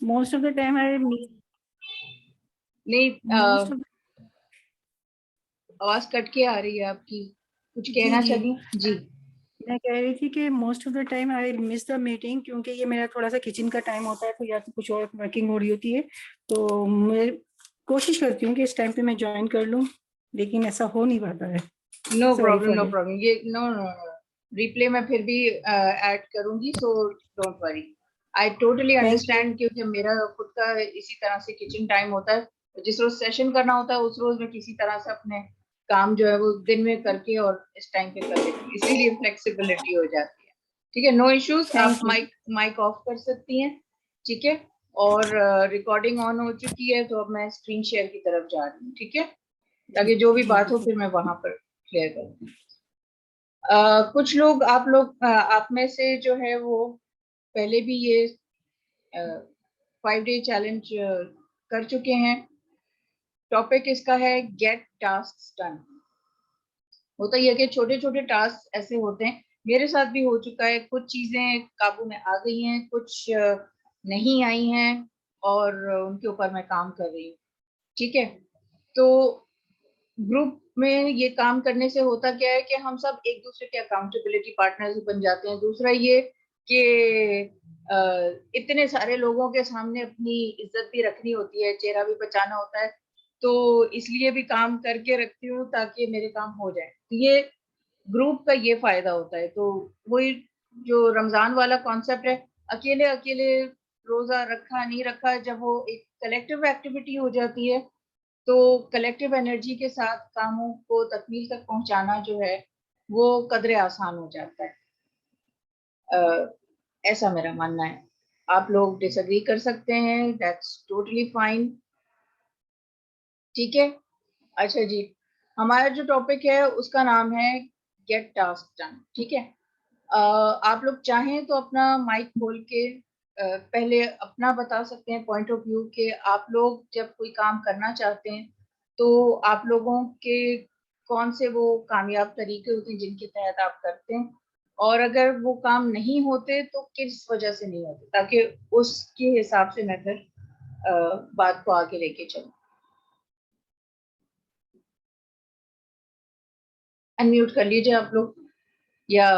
Most of the time I नहीं, most of आवाज cut के आ रही है आपकी, कुछ जी कहना जी चाहिए जी। मैं कह रही थी कि most of the time I miss the meeting, क्योंकि ये मेरा थोड़ा सा किचन का टाइम होता है, तो या तो कुछ और वर्किंग हो रही होती है, तो मैं कोशिश करती हूँ कि इस टाइम पे मैं ज्वाइन कर लूँ, लेकिन ऐसा हो नहीं पाता है। No sorry problem, for no it. Problem, ये नो नो नो, रिप्ले में फिर भी ऐड करूंगी, so don't worry. I totally thank you. Understand, क्योंकि मेरा खुद का इसी तरह से किचन टाइम होता है। जिस रोज सेशन करना होता है उस रोज मैं किसी तरह से अपने काम जो है वो दिन में करके और इस टाइम पे कर लेती हूँ, इसीलिए फ्लेक्सिबिलिटी हो जाती है। ठीक है, नो इश्यूज, आप thank you. Mic mic off कर सकती हैं। ठीक है, और रिकॉर्डिंग ऑन हो चुकी है, तो अब मैं स्क्रीन शेयर की तरफ जा रही हूँ। ठीक है, जी ताकि जो भी जी बात हो बिल्कुल। फिर मैं वहां पर क्लियर करूँ। कुछ लोग, आप लोग, आप में से जो है वो पहले भी ये 5 डे चैलेंज कर चुके हैं। टॉपिक इसका है गेट टास्क डन। होता ही है कि छोटे छोटे टास्क ऐसे होते हैं, मेरे साथ भी हो चुका है, कुछ चीजें काबू में आ गई हैं, कुछ नहीं आई हैं, और उनके ऊपर मैं काम कर रही हूँ। ठीक है, तो ग्रुप में ये काम करने से होता क्या है कि हम सब एक दूसरे के अकाउंटेबिलिटी पार्टनर्स बन जाते हैं। दूसरा ये कि अ, इतने सारे लोगों के सामने अपनी इज्जत भी रखनी होती है, चेहरा भी बचाना होता है, तो इसलिए भी काम करके रखती हूँ ताकि मेरे काम हो जाए। तो ये ग्रुप का ये फायदा होता है। तो वही जो रमजान वाला कॉन्सेप्ट है, अकेले अकेले रोजा रखा नहीं रखा, जब वो एक कलेक्टिव एक्टिविटी हो जाती है तो कलेक्टिव एनर्जी के साथ कामों को तकमील तक पहुंचाना जो है वो कदरे आसान हो जाता है। ऐसा मेरा मानना है। आप लोग डिसएग्री कर सकते हैं, दैट्स टोटली फाइन। ठीक है, अच्छा जी, हमारा जो टॉपिक है उसका नाम है गेट टास्क डन। ठीक है, आप लोग चाहें तो अपना माइक खोल के पहले अपना बता सकते हैं पॉइंट ऑफ व्यू कि आप लोग जब कोई काम करना चाहते हैं तो आप लोगों के कौन से वो कामयाब तरीके होते हैं जिनके तहत आप करते हैं, और अगर वो काम नहीं होते तो किस वजह से नहीं होते, ताकि उसके हिसाब से मैं फिर बात को आगे लेके चलूं। अनम्यूट कर लीजिए आप लोग, या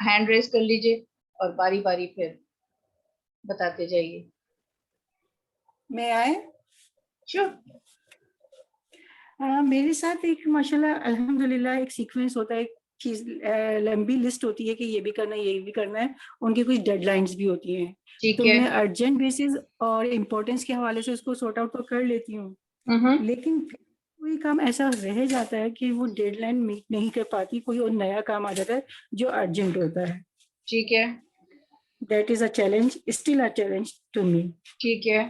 हैंड रेस कर लीजिए, और बारी बारी फिर बताते जाइए। मैं आए। श्योर। मेरे साथ एक माशाल्लाह अल्हम्दुलिल्लाह एक सीक्वेंस होता है, एक चीज लंबी लिस्ट होती है कि ये भी करना है, ये भी करना है। उनकी कुछ डेडलाइंस भी होती हैं, ठीक तो है। मैं अर्जेंट बेसिस और इम्पोर्टेंस के हवाले से उसको सॉर्ट आउट तो कर लेती हूँ, हम्म। लेकिन फिर कोई काम ऐसा रह जाता है कि वो डेडलाइन मीट नहीं कर पाती, कोई और नया काम आ जाता है जो अर्जेंट होता है। ठीक है। That is a challenge, still a challenge to me. ठीक है।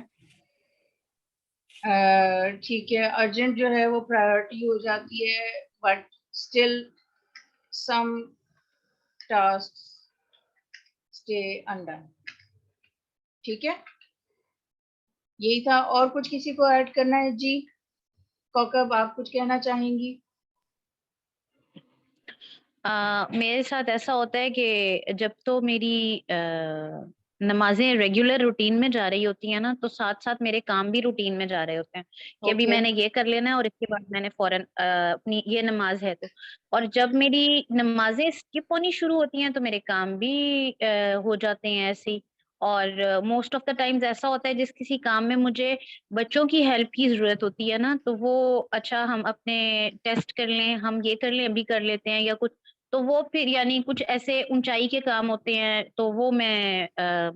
ठीक है, अर्जेंट जो है वो प्रायोरिटी हो जाती है, but still some task stay undone. ठीक है, यही था। और कुछ किसी को ऐड करना है जी? कौकब, आप कुछ कहना चाहेंगी? मेरे साथ ऐसा होता है कि जब तो मेरी नमाजें रेगुलर रूटीन में जा रही होती हैं ना, तो साथ साथ मेरे काम भी रूटीन में जा रहे होते हैं कि अभी ओके। मैंने ये कर लेना है और इसके बाद मैंने फौरन अपनी ये नमाज है तो। और जब मेरी नमाजें स्किप होनी शुरू होती हैं तो मेरे काम भी हो जाते हैं ऐसे ही। और मोस्ट ऑफ द टाइम्स ऐसा होता है जिस किसी काम में मुझे बच्चों की हेल्प की जरूरत होती है ना, तो वो अच्छा हम अपने टेस्ट कर लें, हम ये कर लें, अभी कर लेते हैं या कुछ, तो वो फिर यानी कुछ ऐसे ऊंचाई के काम होते हैं तो वो मैं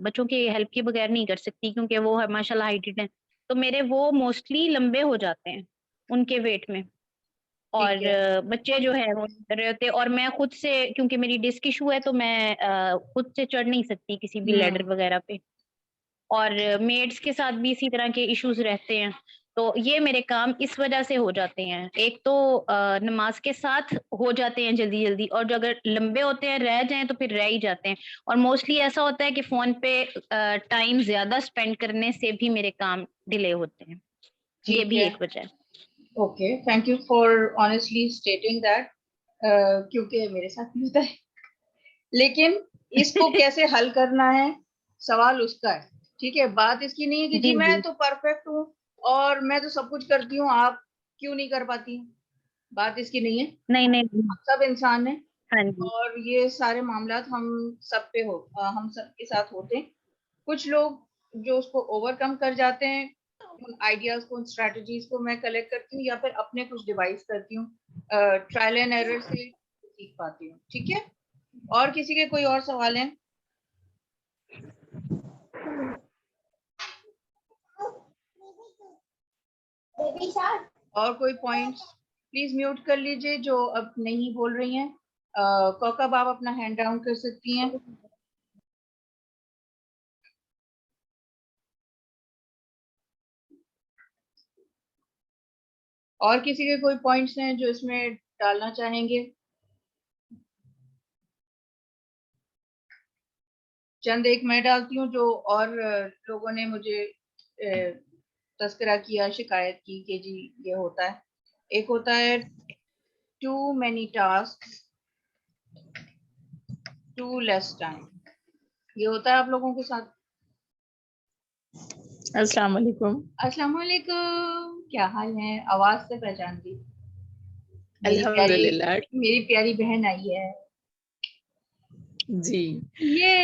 बच्चों की हेल्प के बगैर नहीं कर सकती क्योंकि वो माशाल्लाह हाइटेड हैं। तो मेरे वो मोस्टली लंबे हो जाते हैं उनके वेट में। ठीक और है। बच्चे जो है वो नहीं कर रहे होते, और मैं खुद से क्योंकि मेरी डिस्क इशू है तो मैं खुद से चढ़ नहीं सकती किसी भी लेडर हम्म। वगैरह पे। और मेड्स के साथ भी इसी तरह के इश्यूज रहते हैं। तो ये मेरे काम इस वजह से हो जाते हैं, एक तो नमाज के साथ हो जाते हैं जल्दी जल्दी, और जो अगर लंबे होते हैं रह जाएं तो फिर रह ही जाते हैं। और मोस्टली ऐसा होता है कि फोन पे टाइम ज्यादा स्पेंड करने से भी मेरे काम डिले होते हैं। ये ठीक भी है। एक वजह है। Okay, thank you for honestly stating that, क्योंकि मेरे साथ भी होता है, लेकिन इसको कैसे हल करना है, सवाल उसका है। ठीक है, बात इसकी नहीं है कि जी जी मैं जी तो परफेक्ट हूँ और मैं तो सब कुछ करती हूँ, आप क्यों नहीं कर पाती हैं। बात इसकी नहीं है, नहीं नहीं नहीं, हम सब इंसान हैं हाँ जी और ये सारे मामलात हम सब पे हम सब के साथ होते हैं। कुछ लोग जो उसको ओवरकम कर जाते हैं, उन आइडियाज को, उन स्ट्रेटजीज को मैं कलेक्ट करती हूँ या फिर अपने कुछ डिवाइस करती हूँ, ट्रायल एंड एरर से सीख पाती हूँ। ठीक है, और किसी के कोई और सवाल हैं? और कोई पॉइंट्स? प्लीज म्यूट कर लीजिए जो अब नहीं बोल रही हैं। कौकब आप अपना हैंड डाउन कर सकती हैं। और किसी के कोई पॉइंट्स हैं जो इसमें डालना चाहेंगे? चंद एक मैं डालती हूँ जो और लोगों ने मुझे तस्करा किया, शिकायत की कि जी ये होता है। एक होता है too many task too less time. ये होता है आप लोगों के साथ? अस्सलाम वालेकुम। अस्सलाम वालेकुम, क्या हाल है? आवाज से पहचान दी। अल्हम्दुलिल्लाह। मेरी प्यारी बहन आई है। जी ये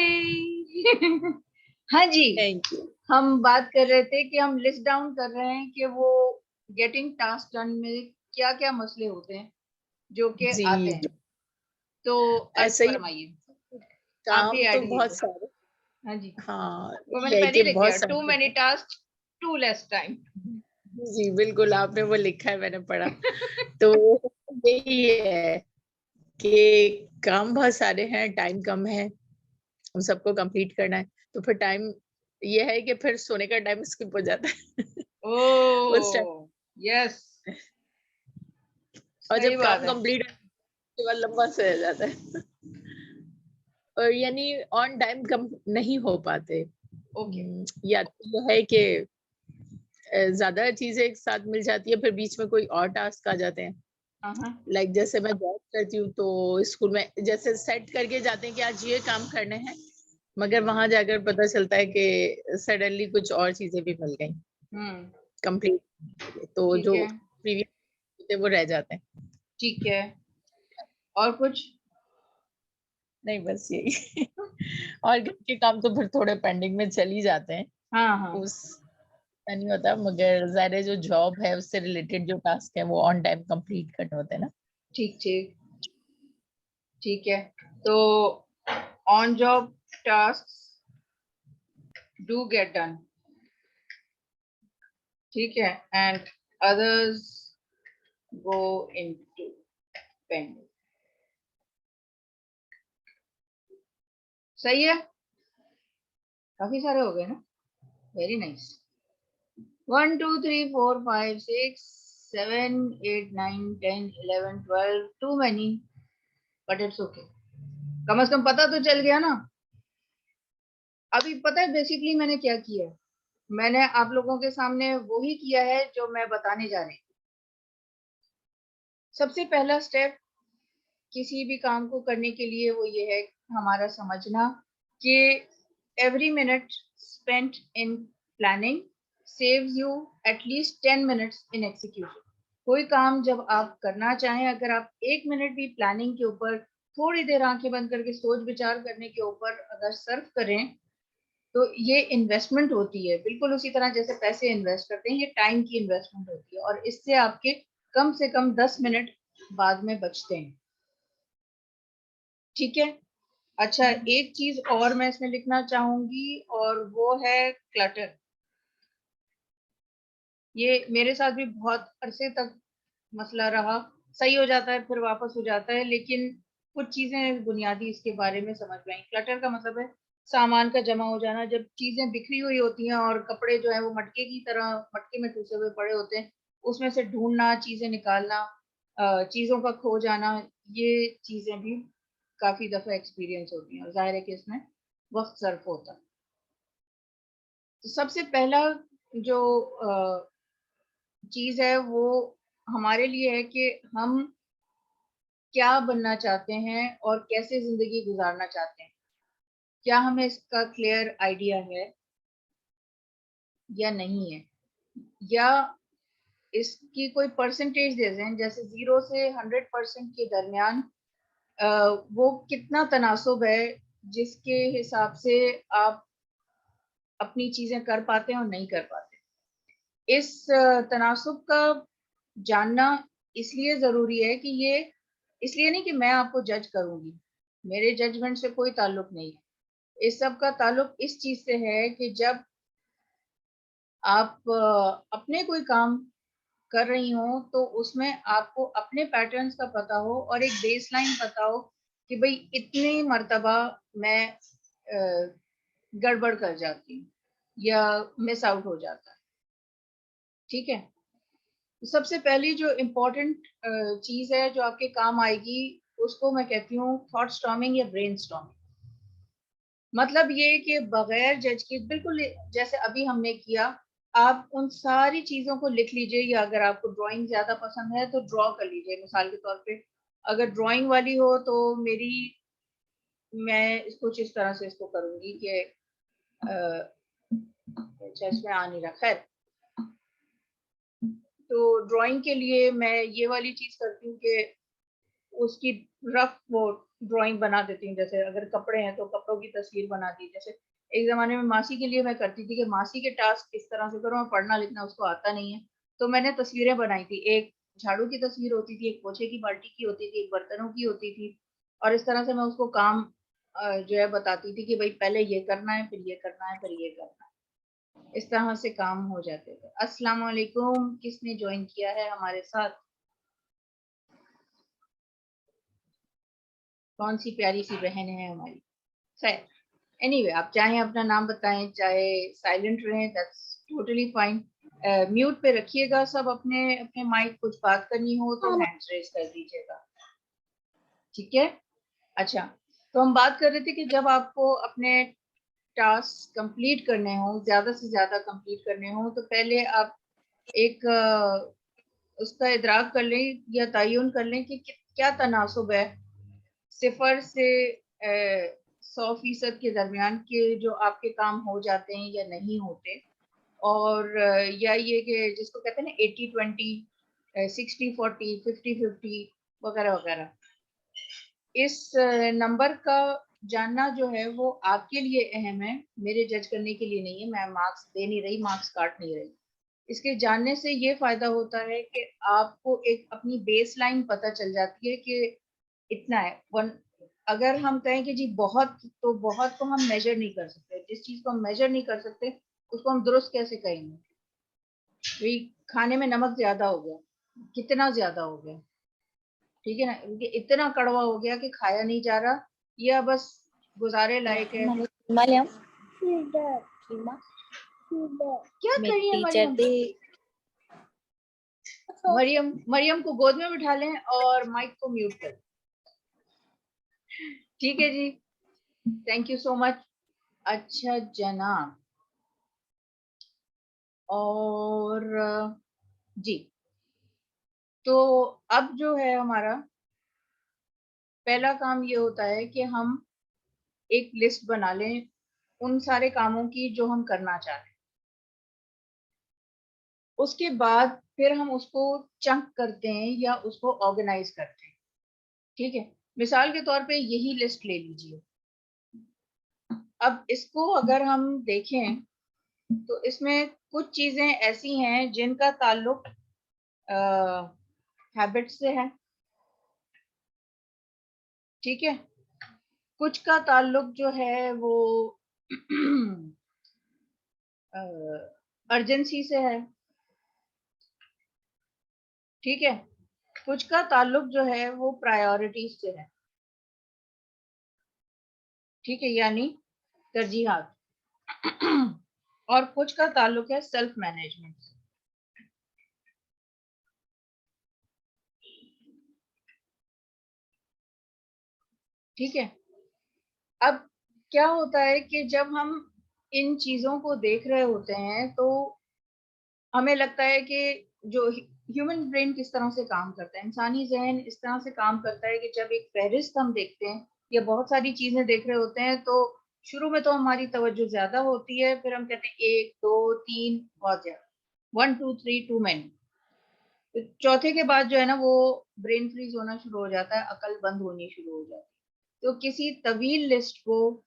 हाँ जी, थैंक यू। हम बात कर रहे थे कि हम लिस्ट डाउन कर रहे हैं कि वो गेटिंग टास्क डन में क्या क्या मसले होते हैं जो कि जी आते हैं। तो अर्ज ऐसा ही फरमाइए, आप भी काम तो ऐड बहुत कीजिए। सारे। हाँ जी, हाँ वो मैंने ये है पहले कि ही लिख बहुत दिया, टू सारे। Many task too less time. जी बिल्कुल, आपने वो लिखा है, मैंने पढ़ा। तो यही है कि काम बहुत सारे हैं, टाइम कम है, हम सबको कंप्लीट करना है। तो फिर टाइम ये है कि फिर सोने का टाइम स्किप हो जाता है। उस टाइम, ओ यस, और सही जब बात काम है। कंप्लीट उसके बाद लंबा सा रह जाता है। और यानी ऑन टाइम कम नहीं हो पाते। ओके, या तो ये है कि ज्यादा चीजें एक साथ मिल जाती है, फिर बीच में कोई और टास्क आ जाते हैं। हाँ लाइक जैसे मैं जॉब करती हूँ तो स्कूल में जैसे सेट करके जाते हैं कि आज ये काम करने हैं, मगर वहां जाकर पता चलता है कि सडनली कुछ और चीजें भी मिल गई हम्म, कंप्लीट, तो ठीक जो है, प्रीवियस होते वो रह जाते हैं। ठीक है। और कुछ? नहीं बस यही। और घर के काम तो फिर थोड़े पेंडिंग में चल ही जाते हैं, हाँ हाँ, उस नहीं होता, मगर ज़ाहिर है जो जॉब है उससे रिलेटेड जो टास्क है वो ऑन टाइम कंप्लीट करने होते हैं ना। ठीक ठीक, ठीक है। तो on job task do get done, ठीक है, and others go into pending. सही है, काफी सारे हो गए ना, very nice. 1 2 3 4 5 6 7 8 9 10 11 12, too many, but it's okay, कम से कम पता तो चल गया ना। अभी पता है बेसिकली मैंने क्या किया है? मैंने आप लोगों के सामने वही किया है जो मैं बताने जा रही हूँ। सबसे पहला स्टेप किसी भी काम को करने के लिए वो ये है हमारा समझना कि every minute spent in planning saves you at least 10 minutes in execution। कोई काम जब आप करना चाहें, अगर आप 1 मिनट भी प्लानिंग के ऊपर थोड़ी देर आंखें बंद करके सोच विचार करने के ऊपर अगर सर्व करें, तो ये इन्वेस्टमेंट होती है, बिल्कुल उसी तरह जैसे पैसे इन्वेस्ट करते हैं, ये टाइम की इन्वेस्टमेंट होती है और इससे आपके कम से कम 10 मिनट बाद में बचते हैं। ठीक है, अच्छा, एक चीज और मैं इसमें लिखना चाहूंगी और वो है क्लटर। ये मेरे साथ भी बहुत अरसे तक मसला रहा, सही हो जाता है फिर वापस हो जाता है, लेकिन कुछ चीजें बुनियादी इसके बारे में समझ में आई। क्लटर का मतलब है सामान का जमा हो जाना, जब चीजें बिखरी हुई होती हैं और कपड़े जो है वो मटके की तरह मटके में ठूसे हुए पड़े होते हैं, उसमें से ढूंढना, चीजें निकालना, चीजों का खो जाना, ये चीजें भी काफी दफा एक्सपीरियंस होती हैं और जाहिर है कि इसमें वक्त सर्फ होता है। तो सबसे पहला जो चीज है वो हमारे लिए है कि हम क्या बनना चाहते हैं और कैसे जिंदगी गुजारना चाहते हैं। क्या हमें इसका क्लियर आइडिया है? या नहीं है, या इसकी कोई परसेंटेज दे दें, जैसे 0 से 100% के दरमियान वो कितना तनासुब है जिसके हिसाब से आप अपनी चीजें कर पाते हैं और नहीं कर पाते। इस तनासुब का जानना इसलिए जरूरी है कि ये इसलिए नहीं कि मैं आपको जज करूंगी, मेरे जजमेंट से कोई ताल्लुक नहीं है। इस सब का ताल्लुक इस चीज से है कि जब आप अपने कोई काम कर रही हो तो उसमें आपको अपने पैटर्न्स का पता हो और एक बेसलाइन पता हो कि भाई इतनी मर्तबा मैं गड़बड़ कर जाती हूँ या मिस आउट हो जाता है। ठीक है, सबसे पहली जो इम्पोर्टेंट चीज है जो आपके काम आएगी उसको मैं कहती हूँ थॉट स्टॉर्मिंग या ब्रेन स्टॉर्मिंग। मतलब ये कि बगैर जज के, बिल्कुल जैसे अभी हमने किया, आप उन सारी चीजों को लिख लीजिए, या अगर आपको ड्राइंग ज्यादा पसंद है तो ड्रॉ कर लीजिए। मिसाल के तौर पे अगर ड्राइंग वाली हो तो मैं इसको इस तरह से इसको करूंगी कि अच्छा इसमें आ नहीं रहा, खैर। तो ड्राइंग के लिए मैं ये वाली चीज करती हूँ कि उसकी रफ वो ड्राइंग बना देती हूँ। जैसे अगर कपड़े हैं तो कपड़ों की तस्वीर बना दी। जैसे एक जमाने में मासी के लिए मैं करती थी कि मासी के टास्क किस तरह से करूँ, पढ़ना लिखना उसको आता नहीं है, तो मैंने तस्वीरें बनाई थी। एक झाड़ू की तस्वीर होती थी, एक पोछे की बाल्टी की होती थी, एक बर्तनों की होती थी, और इस तरह से मैं उसको काम जो है बताती थी कि भाई पहले ये करना है, फिर ये करना है, फिर ये करना है। इस तरह से काम हो जाते थे। अस्सलाम वालेकुम, किसने ज्वाइन किया है हमारे साथ? कौन सी प्यारी सी बहन है हमारी। खैर, एनीवे, आप चाहे अपना नाम बताएं चाहे साइलेंट रहें, दैट्स टोटली फाइन। म्यूट पे रखिएगा सब अपने अपने माइक। कुछ बात करनी हो तो हैंड्स रेज कर दीजिएगा, ठीक है? अच्छा, तो हम बात कर रहे थे कि जब आपको अपने टास्क कंप्लीट करने हो, ज्यादा से ज्यादा कंप्लीट करने हो, तो पहले आप एक उसका इदराक कर लें या तयन कर लें कि क्या तनासुब है 0 से 100% के दरमियान के जो आपके काम हो जाते हैं या नहीं होते। और या ये कि जिसको कहते हैं ना 80-20, 60-40, 50-50 वगैरह वगैरह। इस नंबर का जानना जो है वो आपके लिए अहम है, मेरे जज करने के लिए नहीं है। मैं मार्क्स दे नहीं रही, मार्क्स काट नहीं रही। इसके जानने से ये फायदा होता है कि आपको एक अपनी बेस लाइन पता चल जाती है कि इतना है। अगर हम कहें कि जी बहुत, तो बहुत को हम मेजर नहीं कर सकते। जिस चीज को हम मेजर नहीं कर सकते उसको हम दुरुस्त कैसे कहेंगे? भाई खाने में नमक ज्यादा हो गया, कितना ज्यादा हो गया, ठीक है ना? क्योंकि इतना कड़वा हो गया कि खाया नहीं जा रहा, या बस गुजारे लायक है। मलयम क्या कर रही है मरियम? मरियम को गोद में बिठा लें और माइक को म्यूट कर। ठीक है जी, थैंक यू सो मच। अच्छा जनाब, और जी, तो अब जो है हमारा पहला काम ये होता है कि हम एक लिस्ट बना लें उन सारे कामों की जो हम करना चाहते हैं। उसके बाद फिर हम उसको चंक करते हैं या उसको ऑर्गेनाइज करते हैं। ठीक है, मिसाल के तौर पे यही लिस्ट ले लीजिए। अब इसको अगर हम देखें तो इसमें कुछ चीजें ऐसी हैं जिनका ताल्लुक हैबिट से है, ठीक है। कुछ का ताल्लुक जो है वो अर्जेंसी से है, ठीक है। कुछ का ताल्लुक जो है वो प्रायोरिटीज से है, ठीक है, यानी तरजीहात। और कुछ का ताल्लुक है सेल्फ मैनेजमेंट से। ठीक है, अब क्या होता है कि जब हम इन चीजों को देख रहे होते हैं तो हमें लगता है कि जो ह्यूमन ब्रेन किस तरह से काम करता है, इंसानी जहन इस तरह से काम करता है कि जब एक फहरिस्त हम देखते हैं या बहुत सारी चीजें देख रहे होते हैं तो शुरू में तो हमारी तवज्जो ज्यादा होती है, फिर हम कहते हैं 1 2 3 बहुत ज्यादा, 1 2 3 टू मैनी। तो चौथे के बाद जो है ना वो ब्रेन फ्रीज होना शुरू हो जाता है, अकल बंद होनी शुरू हो जाती है। तो किसी तवील लिस्ट को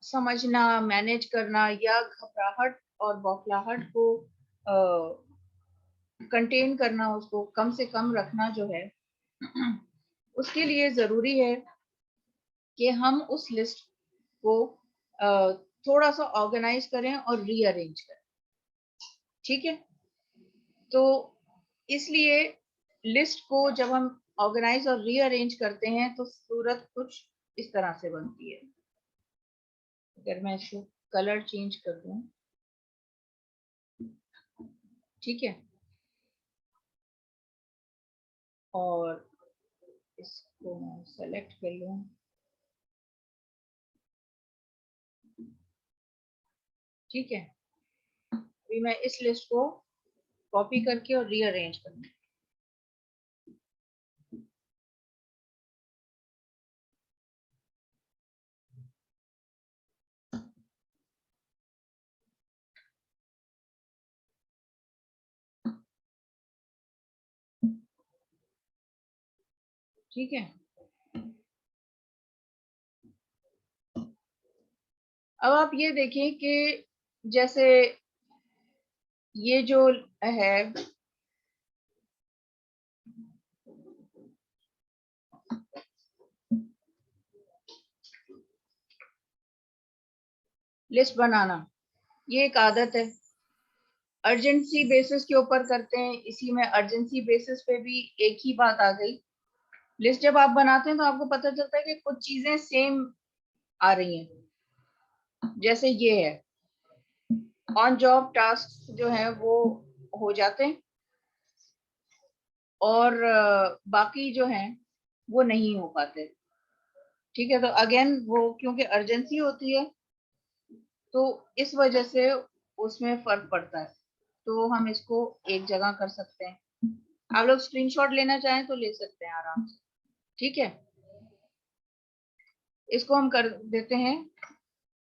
समझना, मैनेज करना या घबराहट और बौखलाहट को कंटेन करना, उसको कम से कम रखना जो है उसके लिए जरूरी है कि हम उस लिस्ट को थोड़ा सा ऑर्गेनाइज करें और रीअरेंज करें। ठीक है, तो इसलिए लिस्ट को जब हम ऑर्गेनाइज और रीअरेंज करते हैं तो सूरत कुछ इस तरह से बनती है। अगर मैं इसको कलर चेंज कर दूं, ठीक है, और इसको मैं सेलेक्ट कर लूं, ठीक है, अभी मैं इस लिस्ट को कॉपी करके और रीअरेंज करूंगी। ठीक है, अब आप ये देखें कि जैसे ये जो है लिस्ट बनाना, ये एक आदत है, अर्जेंसी बेसिस के ऊपर करते हैं। इसी में अर्जेंसी बेसिस पे भी एक ही बात आ गई। लिस्ट जब आप बनाते हैं तो आपको पता चलता है कि कुछ चीजें सेम आ रही हैं। जैसे ये है, ऑन जॉब टास्क जो है वो हो जाते हैं और बाकी जो हैं वो नहीं हो पाते। ठीक है, तो अगेन वो क्योंकि अर्जेंसी होती है तो इस वजह से उसमें फर्क पड़ता है। तो हम इसको एक जगह कर सकते हैं। आप लोग स्क्रीनशॉट लेना चाहें तो ले सकते हैं आराम से। ठीक है, इसको हम कर देते हैं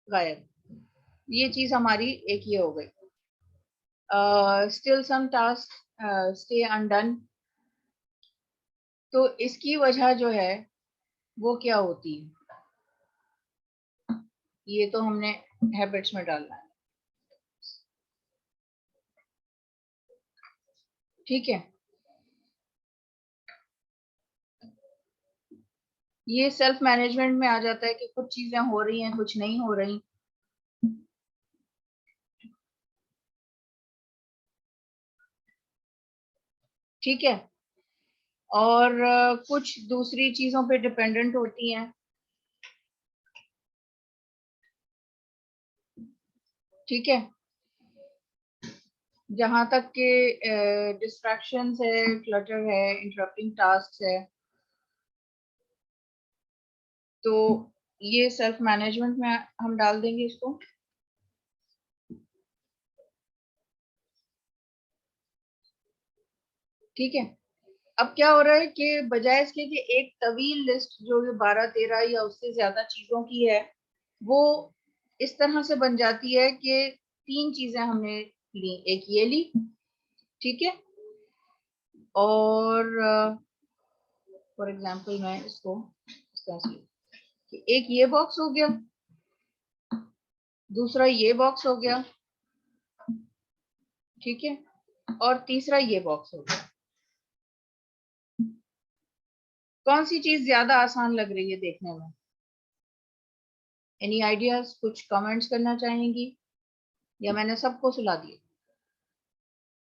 गायब। ये चीज हमारी एक ये हो गई। Still some task stay undone, तो इसकी वजह जो है वो क्या होती है, ये तो हमने हैबिट्स में डालना है। ठीक है, ये सेल्फ मैनेजमेंट में आ जाता है कि कुछ चीजें हो रही हैं, कुछ नहीं हो रही। ठीक है, और कुछ दूसरी चीजों पे डिपेंडेंट होती हैं। ठीक है, जहां तक के डिस्ट्रैक्शंस है, क्लटर है, इंटरप्टिंग टास्क है, तो ये सेल्फ मैनेजमेंट में हम डाल देंगे इसको। ठीक है, अब क्या हो रहा है कि बजाय इसके कि एक तवील लिस्ट जो 12-13 या उससे ज्यादा चीजों की है, वो इस तरह से बन जाती है कि 3 चीजें हमने ली, एक ये ली, ठीक है, और फॉर एग्जांपल मैं इसको इस तरह से, कि एक ये बॉक्स हो गया, दूसरा ये बॉक्स हो गया, ठीक है, और तीसरा ये बॉक्स हो गया। कौन सी चीज ज्यादा आसान लग रही है देखने में? Any ideas? कुछ कमेंट्स करना चाहेंगी या मैंने सबको सुला दिया?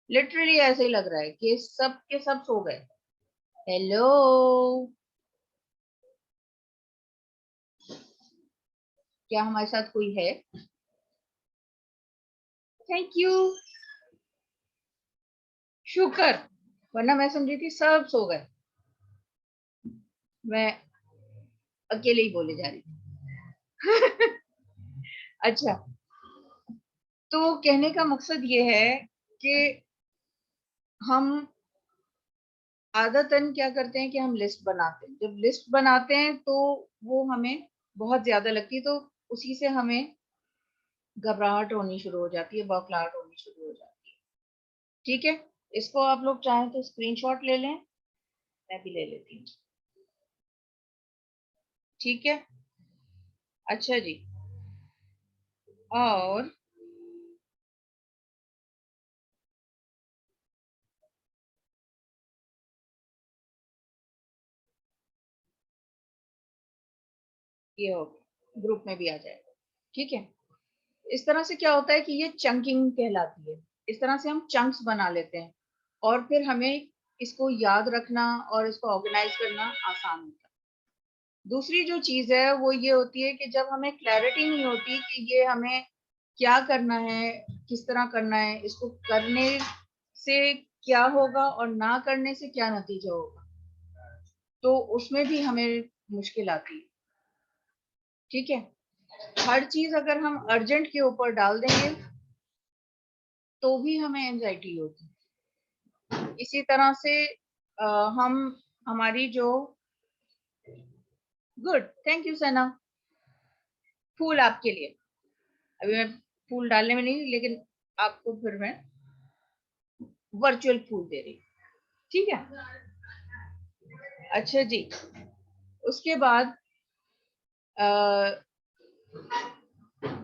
लिटरली ऐसे ही लग रहा है कि सब के सब सो गए। हेलो, क्या हमारे साथ कोई है? थैंक यू, शुक्र, वरना मैं समझी थी सब सो गए। मैं अकेले ही बोले जा रही थी। अच्छा, तो कहने का मकसद ये है कि हम आदतन क्या करते हैं कि हम लिस्ट बनाते हैं। जब लिस्ट बनाते हैं तो वो हमें बहुत ज्यादा लगती है, तो उसी से हमें घबराहट होनी शुरू हो जाती है, बौखलाहट होनी शुरू हो जाती है। ठीक है, इसको आप लोग चाहें तो स्क्रीनशॉट ले लें, मैं भी ले लेती हूँ। ठीक है, अच्छा जी। और ये हो गया, ग्रुप में भी आ जाएगा। ठीक है, इस तरह से क्या होता है कि ये चंकिंग कहलाती है। इस तरह से हम चंक्स बना लेते हैं और फिर हमें इसको याद रखना और इसको ऑर्गेनाइज करना आसान होता है। दूसरी जो चीज है वो ये होती है कि जब हमें क्लैरिटी नहीं होती कि ये हमें क्या करना है, किस तरह करना है, इसको करने से क्या होगा और ना करने से क्या नतीजा होगा, तो उसमें भी हमें मुश्किल आती है। ठीक है, हर चीज अगर हम अर्जेंट के ऊपर डाल देंगे तो भी हमें एंजाइटी होती है। इसी तरह से हम हमारी जो गुड, थैंक यू सना, फूल आपके लिए। अभी मैं फूल डालने में नहीं, लेकिन आपको फिर मैं वर्चुअल फूल दे रही हूँ। ठीक है, अच्छा जी। उसके बाद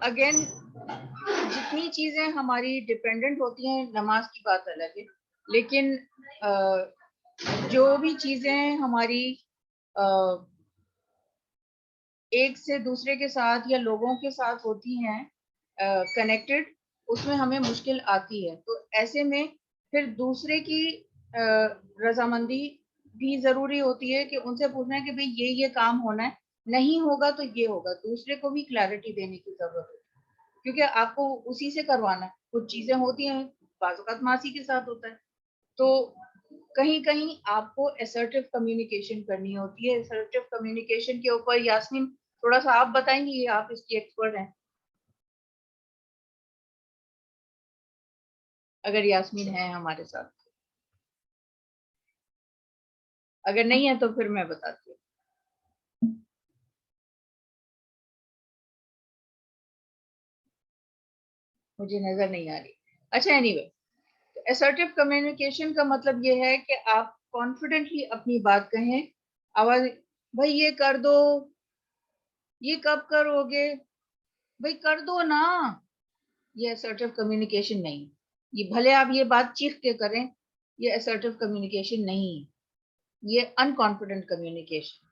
अगेन जितनी चीजें हमारी डिपेंडेंट होती हैं, नमाज की बात अलग है, लेकिन जो भी चीजें हमारी एक से दूसरे के साथ या लोगों के साथ होती हैं कनेक्टेड, उसमें हमें मुश्किल आती है। तो ऐसे में फिर दूसरे की रजामंदी भी जरूरी होती है कि उनसे पूछना है कि भाई ये काम होना है, नहीं होगा तो ये होगा। दूसरे को भी क्लैरिटी देने की जरूरत है, क्योंकि आपको उसी से करवाना है। कुछ चीजें होती हैं, बाज़ औक़ात मासी के साथ होता है, तो कहीं कहीं आपको असर्टिव कम्युनिकेशन करनी होती है। असर्टिव कम्युनिकेशन के ऊपर यास्मीन थोड़ा सा आप बताएंगी, ये आप इसकी एक्सपर्ट हैं, अगर यास्मीन है हमारे साथ। अगर नहीं है तो फिर मैं बताती हूँ। मुझे नजर नहीं आ रही। अच्छा, एनीवे, असर्टिव कम्युनिकेशन का मतलब ये है कि आप कॉन्फिडेंटली अपनी बात कहें। आवाज, भाई ये कर दो, ये कब करोगे, भाई कर दो ना। ये असर्टिव कम्युनिकेशन नहीं। ये भले आप ये बात चीख के करें, ये असर्टिव कम्युनिकेशन नहीं है, ये अनकॉन्फिडेंट कम्युनिकेशन।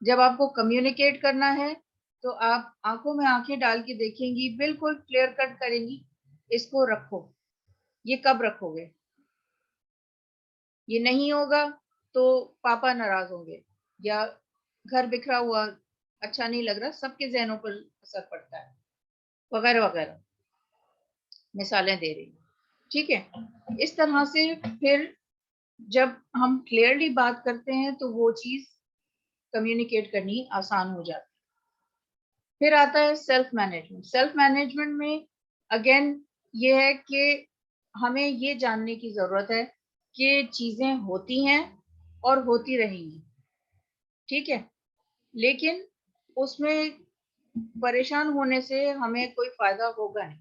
जब आपको कम्युनिकेट करना है तो आप आंखों में आंखें डाल के देखेंगी, बिल्कुल क्लियर कट करेंगी, इसको रखो। ये कब रखोगे, ये नहीं होगा तो पापा नाराज होंगे, या घर बिखरा हुआ अच्छा नहीं लग रहा, सबके जहनों पर असर पड़ता है, वगैरह वगैरह, मिसालें दे रही हूँ। ठीक है, इस तरह से फिर जब हम क्लियरली बात करते हैं तो वो चीज कम्युनिकेट करनी आसान हो जाती है। फिर आता है सेल्फ मैनेजमेंट। सेल्फ मैनेजमेंट में अगेन ये है कि हमें ये जानने की जरूरत है कि चीजें होती हैं और होती रहेंगी। ठीक है, लेकिन उसमें परेशान होने से हमें कोई फायदा होगा नहीं।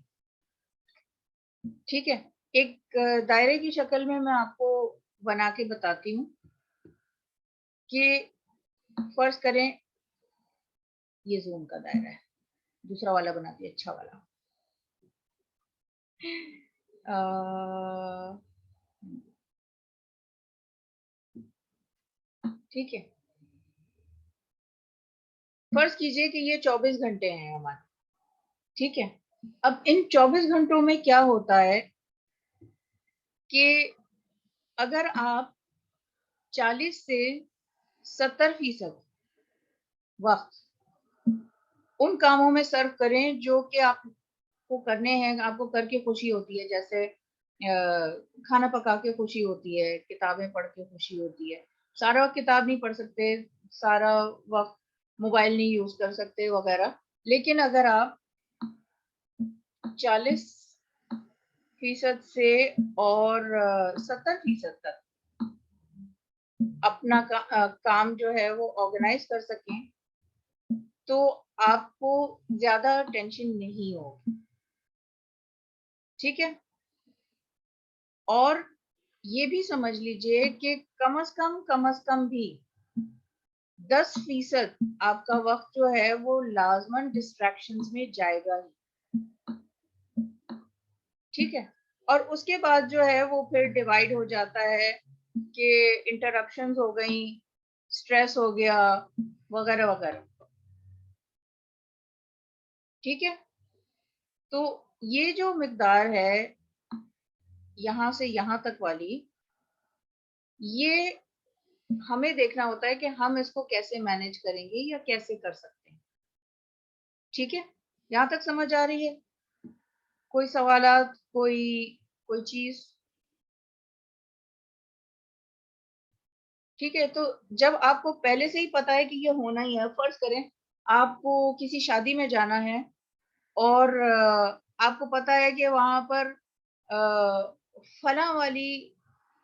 ठीक है, एक दायरे की शक्ल में मैं आपको बना के बताती हूँ कि फर्ज करें ये जूम का दायरा है, दूसरा वाला बनाती है, अच्छा वाला। ठीक है, फर्ज कीजिए कि ये 24 घंटे हैं हमारे। ठीक है, अब इन 24 घंटों में क्या होता है कि अगर आप 40 से 70% वक्त उन कामों में सर्व करें जो कि आपको करने हैं, आपको करके खुशी होती है, जैसे खाना पका के खुशी होती है, किताबें पढ़ के खुशी होती है। सारा वक्त किताब नहीं पढ़ सकते, सारा वक्त मोबाइल नहीं यूज कर सकते वगैरह, लेकिन अगर आप 40% से और 70% तक अपना काम जो है वो ऑर्गेनाइज कर सकें, तो आपको ज्यादा टेंशन नहीं होगी, ठीक है। और ये भी समझ लीजिए कि कम से कम भी 10% आपका वक्त जो है वो लाजमन डिस्ट्रैक्शंस में जाएगा ही, ठीक है। और उसके बाद जो है वो फिर डिवाइड हो जाता है कि इंटरप्शंस हो गई, स्ट्रेस हो गया, वगैरह वगैरह, ठीक है। तो ये जो मिकदार है यहाँ से यहाँ तक वाली, ये हमें देखना होता है कि हम इसको कैसे मैनेज करेंगे या कैसे कर सकते हैं, ठीक है। यहाँ तक समझ आ रही है? कोई सवालात, कोई चीज? ठीक है। तो जब आपको पहले से ही पता है कि ये होना ही है, फर्ज करें आपको किसी शादी में जाना है और आपको पता है कि वहां पर फलां वाली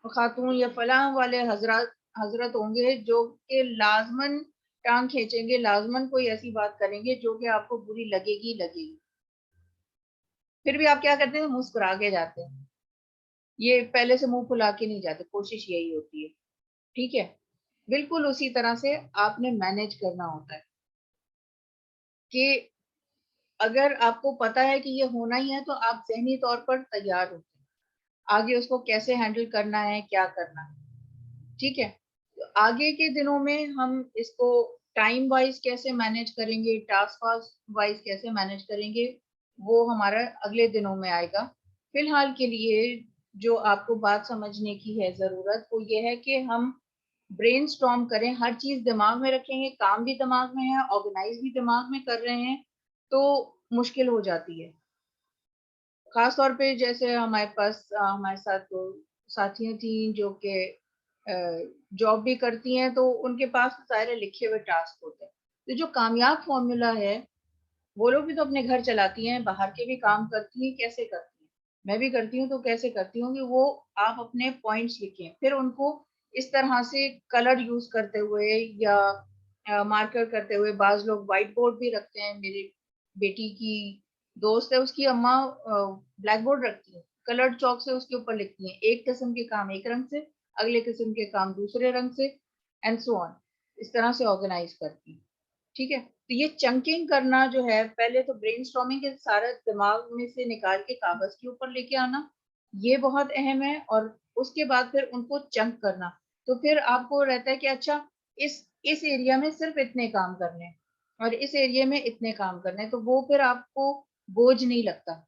खातून या फलां वाले हजरत होंगे जो कि लाजमन टांग खींचेंगे, लाजमन कोई ऐसी बात करेंगे जो कि आपको बुरी लगेगी लगेगी, फिर भी आप क्या करते हैं? मुस्कुरा के जाते हैं। ये पहले से मुंह फुला के नहीं जाते, कोशिश यही होती है, ठीक है। बिल्कुल उसी तरह से आपने मैनेज करना होता है कि अगर आपको पता है कि ये होना ही है तो आप ज़हनी तौर पर तैयार होते हैं, आगे उसको कैसे हैंडल करना है, क्या करना है, ठीक है। तो आगे के दिनों में हम इसको टाइम वाइज कैसे मैनेज करेंगे, टास्क वाइज कैसे मैनेज करेंगे, वो हमारा अगले दिनों में आएगा। फिलहाल के लिए जो आपको बात समझने की है ज़रूरत, वो ये है कि हम ब्रेनस्टॉर्म करें, हर चीज दिमाग में रखेंगे, काम भी दिमाग में है, ऑर्गेनाइज भी दिमाग में कर रहे हैं, तो मुश्किल हो जाती है। खास तौर पे जैसे हमारे पास हमारे साथ दो साथियां थी जो कि जॉब भी करती हैं, तो उनके पास सारे लिखे हुए टास्क होते हैं। तो जो कामयाब फॉर्मूला है, वो लोग भी तो अपने घर चलाती हैं, बाहर के भी काम करती हैं, कैसे करती हैं? मैं भी करती हूँ, तो कैसे करती हूँ कि वो आप अपने पॉइंट्स लिखें, फिर उनको इस तरह से कलर यूज करते हुए या मार्कर करते हुए, बाज लोग व्हाइट बोर्ड भी रखते हैं। मेरी बेटी की दोस्त है, उसकी अम्मा ब्लैक बोर्ड रखती है, कलर्ड चौक से उसके ऊपर लिखती हैं, एक किस्म के काम एक रंग से, अगले किस्म के काम दूसरे रंग से, एंड सो ऑन, इस तरह से ऑर्गेनाइज करती है, ठीक है। तो ये चंकिंग करना जो है, पहले तो ब्रेनस्टॉर्मिंग के सारा दिमाग में से निकाल के कागज के ऊपर लेके आना, ये बहुत अहम है। और उसके बाद फिर उनको चंक करना, तो फिर आपको रहता है कि अच्छा इस एरिया में सिर्फ इतने काम करने हैं और इस एरिया में इतने काम करने हैं, तो वो फिर आपको बोझ नहीं लगता।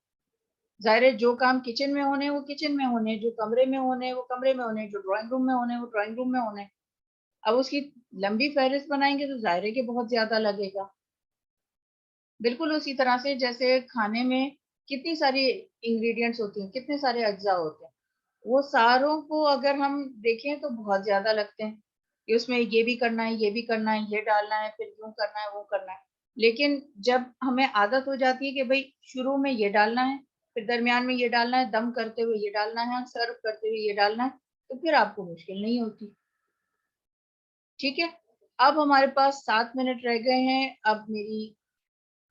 जाहिर है जो काम किचन में होने वो किचन में होने, जो कमरे में होने वो कमरे में होने, जो ड्राइंग रूम में होने वो ड्राइंग रूम में होने। अब उसकी लंबी फहरिस्त बनाएंगे तो जाहिर है कि बहुत ज्यादा लगेगा। बिल्कुल उसी तरह से जैसे खाने में कितनी सारी इंग्रेडिएंट्स होती हैं, कितने सारे अज्जा होते हैं, वो सारों को अगर हम देखें तो बहुत ज्यादा लगते हैं कि उसमें ये भी करना है, ये भी करना है, ये डालना है, फिर यूं करना है, वो करना है। लेकिन जब हमें आदत हो जाती है कि भाई शुरू में ये डालना है, फिर दरमियान में ये डालना है, दम करते हुए ये डालना है, सर्व करते हुए ये डालना है, तो फिर आपको मुश्किल नहीं होती, ठीक है। अब हमारे पास 7 मिनट रह गए हैं, अब मेरी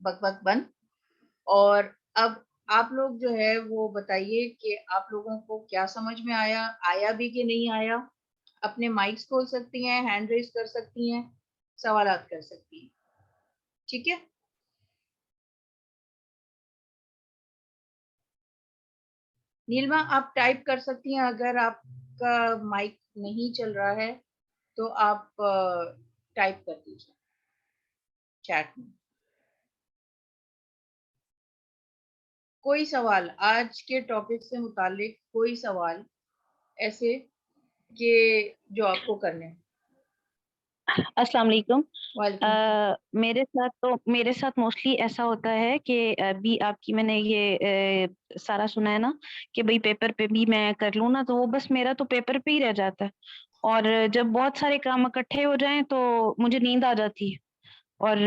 बकबक बंद। और अब आप लोग जो है वो बताइए कि आप लोगों को क्या समझ में आया, आया भी कि नहीं आया। अपने माइक्स खोल सकती हैं, हैंड रेज कर सकती हैं, सवालात कर सकती हैं, ठीक है। नीलमा आप टाइप कर सकती हैं, अगर आपका माइक नहीं चल रहा है तो आप टाइप कर दीजिए चैट में। कोई सवाल आज के टॉपिक से मुतालिक, कोई सवाल ऐसे कि जो आपको करने हैं? अस्सलाम वालेकुम। वालेकुम। मेरे साथ मोस्टली ऐसा होता है कि अभी आपकी मैंने ये सारा सुना है ना कि भाई पेपर पे भी मैं कर लूँ ना, तो वो बस मेरा तो पेपर पे ही रह जाता है। और जब बहुत सारे काम इकट्ठे हो जाएं तो मुझे नींद आ जाती है। और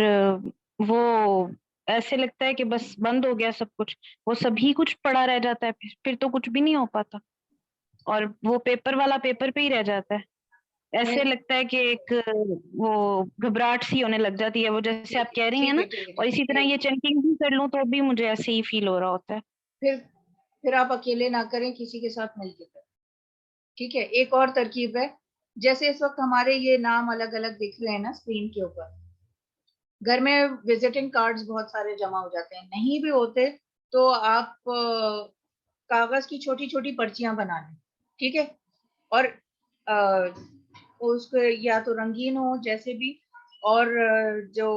वो ऐसे लगता है कि बस बंद हो गया सब कुछ, वो सभी कुछ पड़ा रह जाता है, फिर तो कुछ भी नहीं हो पाता और वो पेपर वाला पेपर पे ही रह जाता है। ऐसे मैं- लगता है कि एक वो घबराहट सी होने लग जाती है, वो जैसे आप कह रही हैं ना, और इसी तरह ये चंकिंग भी कर लूं तो भी मुझे ऐसे ही फील हो रहा होता है। फिर आप अकेले ना करें, किसी के साथ मिलकर करें। ठीक है, एक और तरकीब है, जैसे इस वक्त हमारे ये नाम अलग अलग दिख रहे हैं ना स्क्रीन के ऊपर, घर में विजिटिंग कार्ड्स बहुत सारे जमा हो जाते हैं, नहीं भी होते तो आप कागज की छोटी छोटी पर्चियां बना लें। ठीक है, और उसको या तो रंगीन हो जैसे भी, और जो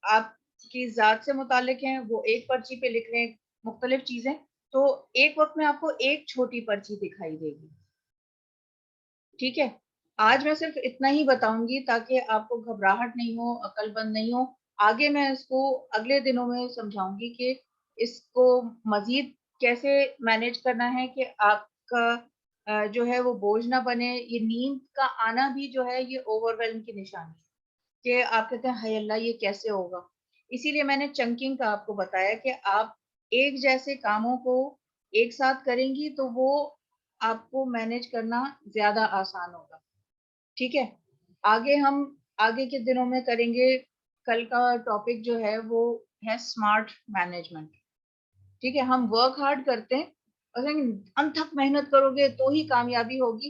आपकी जात से मुतालिक हैं वो एक पर्ची पे लिख रहे हैं मुख्तलिफ चीजें, तो एक वक्त में आपको एक छोटी पर्ची दिखाई देगी। ठीक है, आज मैं सिर्फ इतना ही बताऊंगी ताकि आपको घबराहट नहीं हो, अकलबंद नहीं हो। आगे मैं इसको अगले दिनों में समझाऊंगी कि इसको मजीद कैसे मैनेज करना है कि आपका जो है वो बोझ ना बने। ये नींद का आना भी जो है ये ओवरवेल्म की निशानी है कि आप कहते हैं हाय अल्लाह ये कैसे होगा। इसीलिए मैंने चंकिंग का आपको बताया कि आप एक जैसे कामों को एक साथ करेंगी तो वो आपको मैनेज करना ज्यादा आसान होगा। ठीक है, आगे हम आगे के दिनों में करेंगे। कल का टॉपिक जो है वो है स्मार्ट मैनेजमेंट। ठीक है, हम वर्क हार्ड करते हैं और अनथक मेहनत करोगे तो ही कामयाबी होगी।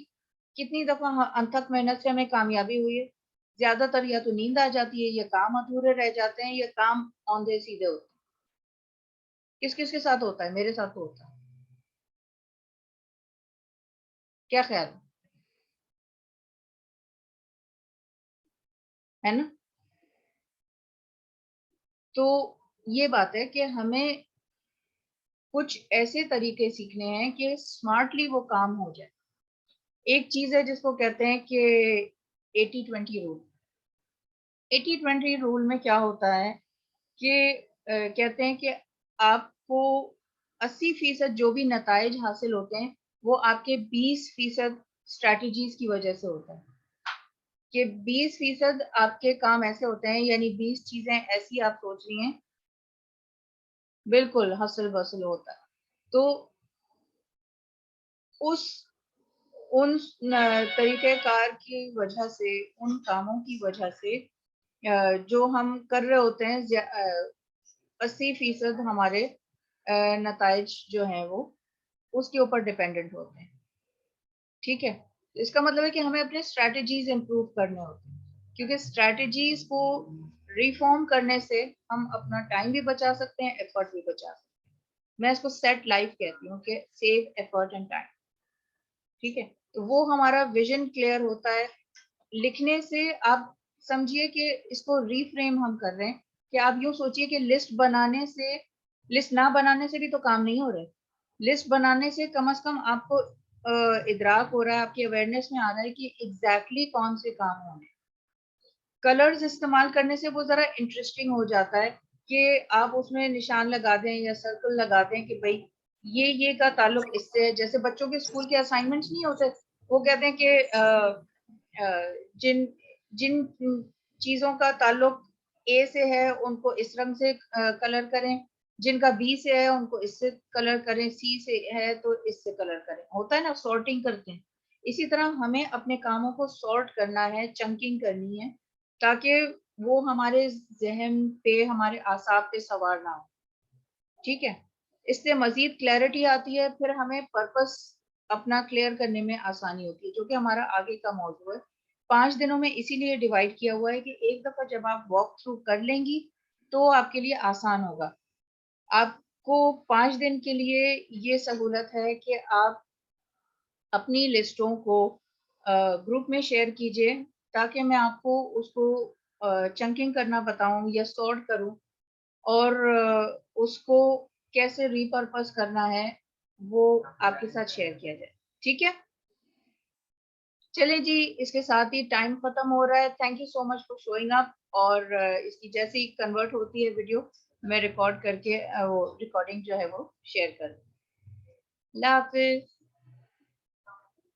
कितनी दफा अनथक मेहनत से हमें कामयाबी हुई है? ज्यादातर या तो नींद आ जाती है, या काम अधूरे रह जाते हैं, या काम औंधे सीधे होते हैं। किस किस के साथ होता है? मेरे साथ तो होता है। क्या ख्याल है ना? तो ये बात है कि हमें कुछ ऐसे तरीके सीखने हैं कि स्मार्टली वो काम हो जाए। एक चीज है जिसको कहते हैं कि 80-20 रूल। 80-20 रूल में क्या होता है कि कहते हैं कि आपको 80% जो भी नताइज हासिल होते हैं वो आपके 20% स्ट्रैटेजीज की वजह से होता है। कि 20% आपके काम ऐसे होते हैं, यानी 20 चीजें ऐसी आप सोच रही हैं, बिल्कुल हसल बसल होता है। तो उस उन तरीक़ेकार की वजह से, उन कामों की वजह से जो हम कर रहे होते हैं, 80% हमारे नताइज जो हैं वो उसके ऊपर डिपेंडेंट होते हैं। ठीक है, इसका मतलब है कि हमें अपने स्ट्रैटेजीज इंप्रूव करने होते हैं, क्योंकि स्ट्रैटेजीज को रिफॉर्म करने से हम अपना टाइम भी बचा सकते हैं, एफर्ट भी बचा सकते हैं। मैं इसको सेट लाइफ कहती हूँ कि सेव एफर्ट एंड टाइम। ठीक है, तो वो हमारा विजन क्लियर होता है। लिखने से आप समझिए कि इसको रीफ्रेम हम कर रहे हैं कि आप यूं सोचिए कि लिस्ट ना बनाने से भी तो काम नहीं हो रहे। लिस्ट बनाने से कम आपको इदराक हो रहा है, आपकी अवेयरनेस में आ रहा है कि एग्जैक्टली कौन से काम होने। कलर्स इस्तेमाल करने से वो जरा इंटरेस्टिंग हो जाता है कि आप उसमें निशान लगा दें या सर्कल लगा दें कि भाई ये का ताल्लुक इससे है। जैसे बच्चों के स्कूल के असाइनमेंट्स नहीं होते, वो कहते हैं कि जिन जिन चीजों का ताल्लुक ए से है उनको इस रंग से कलर करें, जिनका बी से है उनको इससे कलर करें, सी से है तो इससे कलर करें। होता है ना, सॉर्टिंग करते हैं। इसी तरह हमें अपने कामों को सॉर्ट करना है, चंकिंग करनी है, ताकि वो हमारे जहन पे, हमारे आसाब पे सवार ना हो। ठीक है, इससे मजीद क्लैरिटी आती है, फिर हमें पर्पस अपना क्लियर करने में आसानी होती है, जो कि हमारा आगे का मौजू है। 5 दिनों में इसीलिए डिवाइड किया हुआ है कि एक दफा जब आप वॉक थ्रू कर लेंगी तो आपके लिए आसान होगा। आपको 5 दिन के लिए ये सहूलत है कि आप अपनी लिस्टों को ग्रुप में शेयर कीजिए, ताकि मैं आपको उसको चंकिंग करना बताऊं या सॉर्ट करूं, और उसको कैसे रिपर्पस करना है वो आपके साथ शेयर किया जाए। ठीक है, चलें जी, इसके साथ ही टाइम खत्म हो रहा है। Thank you so much for showing up. और इसकी जैसे ही कन्वर्ट होती है वीडियो, मैं रिकॉर्ड करके वो रिकॉर्डिंग जो है वो शेयर कर दूँ। अल्लाह हाफिज।